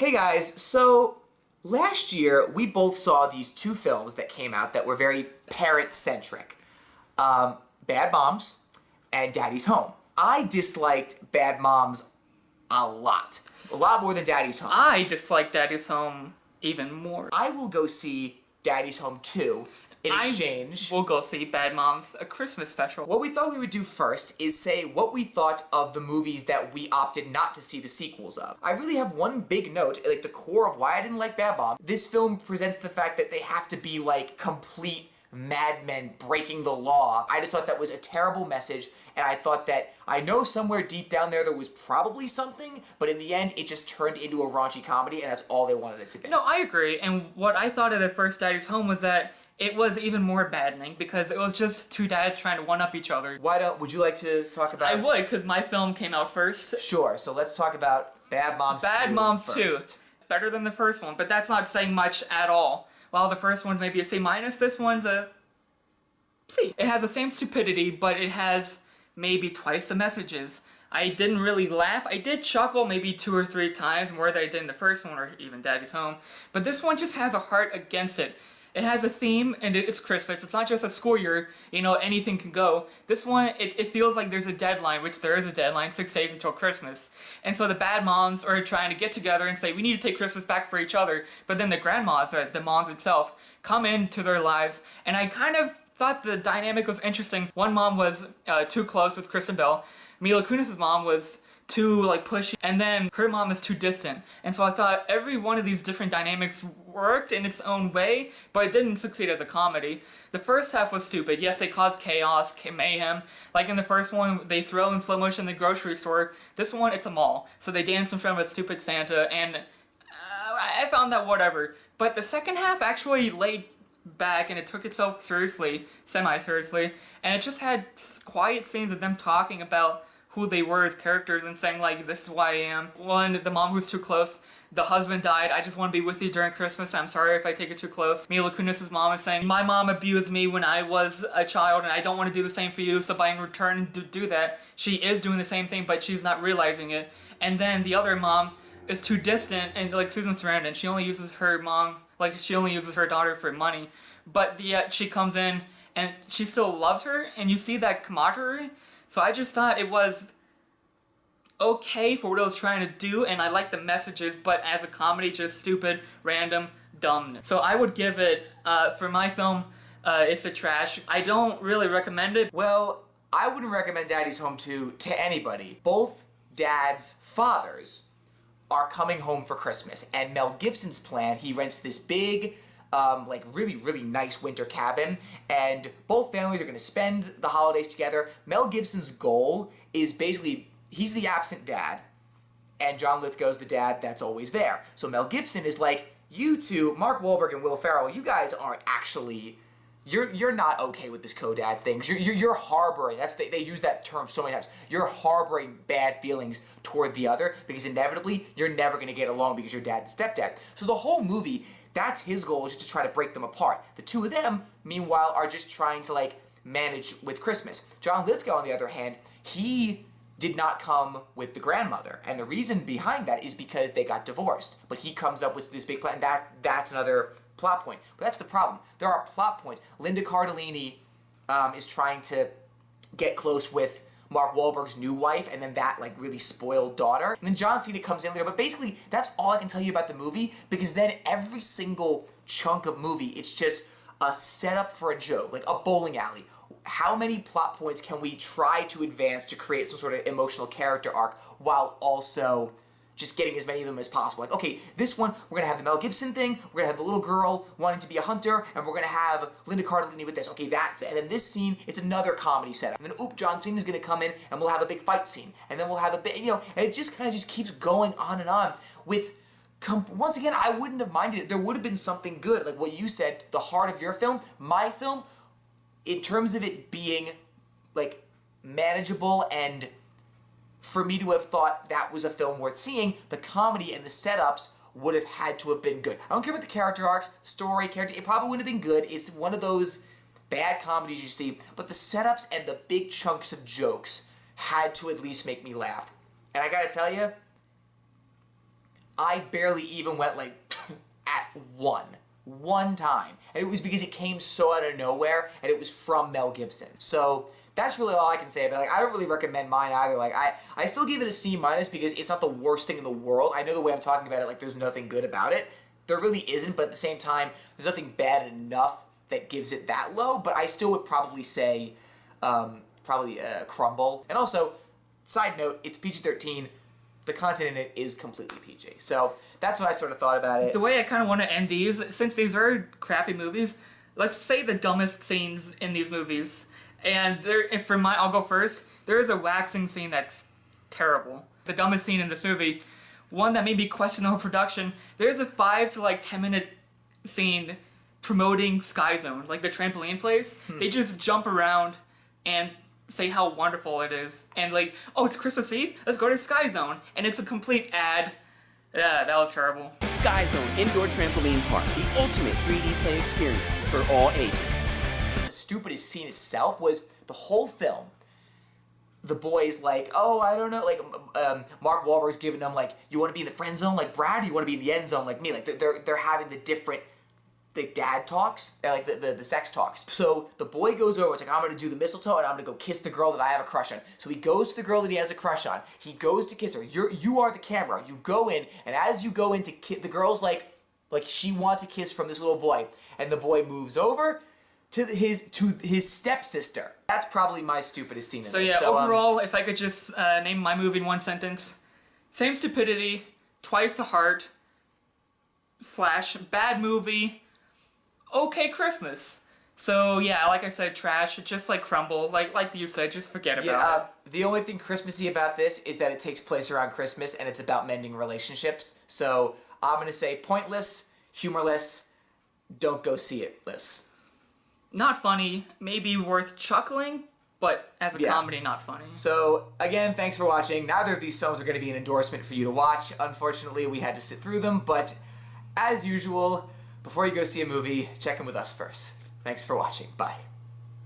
Hey guys, so last year we both saw these two films that came out that were very parent-centric. Bad Moms and Daddy's Home. I disliked Bad Moms a lot more than Daddy's Home. I dislike Daddy's Home even more. I will go see Daddy's Home 2 in exchange. We'll go see Bad Moms, a Christmas special. What we thought we would do first is say what we thought of the movies that we opted not to see the sequels of. I really have one big note, like the core of why I didn't like Bad Moms. This film presents the fact that they have to be like complete madmen breaking the law. I just thought that was a terrible message, and I thought that, I know somewhere deep down there was probably something, but in the end it just turned into a raunchy comedy, and that's all they wanted it to be. No, I agree, and what I thought of the first Daddy's Home was that it was even more maddening because it was just two dads trying to one-up each other. Would you like to talk about... I would, because my film came out first. Sure, so let's talk about Bad Moms 2 Bad Moms 2. first. Better than the first one, but that's not saying much at all. While the first one's maybe a C-, this one's a C. It has the same stupidity, but it has maybe twice the messages. I didn't really laugh. I did chuckle maybe 2 or 3 times more than I did in the first one, or even Daddy's Home. But this one just has a heart against it. It has a theme, and it's Christmas. It's not just a school year, anything can go. This one, it feels like there's a deadline, which there is a deadline, 6 days until Christmas. And so the bad moms are trying to get together and say, we need to take Christmas back for each other. But then the grandmas, or the moms itself, come into their lives. And I kind of thought the dynamic was interesting. One mom was too close with Kristen Bell. Mila Kunis' mom was too pushy, and then her mom is too distant. And so I thought every one of these different dynamics worked in its own way, but it didn't succeed as a comedy. The first half was stupid. Yes, they caused chaos, mayhem. Like in the first one, they throw in slow motion in the grocery store. This one, it's a mall. So they dance in front of a stupid Santa, and I found that whatever. But the second half actually laid back, and it took itself seriously, semi-seriously, and it just had quiet scenes of them talking about who they were as characters and saying, this is who I am. One, the mom who's too close. The husband died. I just want to be with you during Christmas. I'm sorry if I take it too close. Mila Kunis' mom is saying, my mom abused me when I was a child, and I don't want to do the same for you, so by in return to do that, she is doing the same thing, but she's not realizing it. And then the other mom is too distant, and Susan Sarandon, she only uses her mom, she only uses her daughter for money, but yet she comes in, and she still loves her, and you see that camaraderie. So I just thought it was okay for what it was trying to do, and I liked the messages, but as a comedy, just stupid, random, dumbness. So I would give it, for my film, it's a trash. I don't really recommend it. Well, I wouldn't recommend Daddy's Home 2 to anybody. Both dads' fathers are coming home for Christmas, and Mel Gibson's plan, he rents this big, really, really nice winter cabin, and both families are going to spend the holidays together. Mel Gibson's goal is basically, he's the absent dad, and John Lithgow's the dad that's always there. So Mel Gibson is like, you two, Mark Wahlberg and Will Ferrell, you guys aren't actually, you're not okay with this co-dad thing. You're harboring, they use that term so many times, you're harboring bad feelings toward the other, because inevitably, you're never going to get along because you're dad and stepdad. So the whole movie, that's his goal, is just to try to break them apart. The two of them, meanwhile, are just trying to, manage with Christmas. John Lithgow, on the other hand, he did not come with the grandmother. And the reason behind that is because they got divorced. But he comes up with this big plan, and that's another plot point. But that's the problem. There are plot points. Linda Cardellini is trying to get close with Mark Wahlberg's new wife, and then that, really spoiled daughter. And then John Cena comes in later, but basically, that's all I can tell you about the movie, because then every single chunk of movie, it's just a setup for a joke, like a bowling alley. How many plot points can we try to advance to create some sort of emotional character arc, while also just getting as many of them as possible? Okay, this one, we're going to have the Mel Gibson thing, we're going to have the little girl wanting to be a hunter, and we're going to have Linda Cardellini with this. Okay, that's it. And then this scene, it's another comedy setup. And then, John Cena's going to come in, and we'll have a big fight scene. And then we'll have a bit, and it just kind of just keeps going on and on with... Once again, I wouldn't have minded it. There would have been something good, like what you said, the heart of your film. My film, in terms of it being, manageable, and for me to have thought that was a film worth seeing, the comedy and the setups would have had to have been good. I don't care about the character arcs, story, character, it probably wouldn't have been good. It's one of those bad comedies you see, but the setups and the big chunks of jokes had to at least make me laugh. And I gotta tell you, I barely even went like at one time, and it was because it came so out of nowhere, and it was from Mel Gibson. So that's really all I can say. But like, I don't really recommend mine either. Like, I still give it a C- because it's not the worst thing in the world. I know the way I'm talking about it, like, there's nothing good about it. There really isn't, but at the same time, there's nothing bad enough that gives it that low. But I still would probably say, crumble. And also, side note, it's PG-13. The content in it is completely PG. So that's what I sort of thought about it. The way I kind of want to end these, since these are crappy movies, let's say the dumbest scenes in these movies. And I'll go first. There is a waxing scene that's terrible. The dumbest scene in this movie, one that made me question the whole production. There's a 5 to 10 minute scene promoting Sky Zone, like the trampoline place. They just jump around and say how wonderful it is, and like, oh, it's Christmas Eve, let's go to Sky Zone, and it's a complete ad. Yeah, that was terrible. Sky Zone Indoor Trampoline Park, the ultimate 3D play experience for all ages. The stupidest scene itself was the whole film. The boys like, oh, I don't know, like, Mark Wahlberg's giving them like, you want to be in the friend zone like Brad, or you want to be in the end zone like me? Like, they're having the different, the dad talks, like the sex talks. So the boy goes over, it's like, I'm gonna do the mistletoe and I'm gonna go kiss the girl that I have a crush on. So he goes to the girl that he has a crush on. He goes to kiss her. You are the camera. You go in, and as you go in to kiss, the girl's like she wants a kiss from this little boy, and the boy moves over to his stepsister. That's probably my stupidest scene. So yeah, overall, if I could just name my movie in one sentence: same stupidity, twice the heart, / bad movie. Okay, Christmas. So yeah, like I said, trash, just like Crumble, like you said, just forget about it. The only thing Christmassy about this is that it takes place around Christmas and it's about mending relationships. So I'm gonna say pointless, humorless, don't go see it, Liz. Not funny, maybe worth chuckling, but as a comedy, not funny. So again, thanks for watching. Neither of these films are gonna be an endorsement for you to watch. Unfortunately, we had to sit through them, but as usual, before you go see a movie, check in with us first. Thanks for watching. Bye.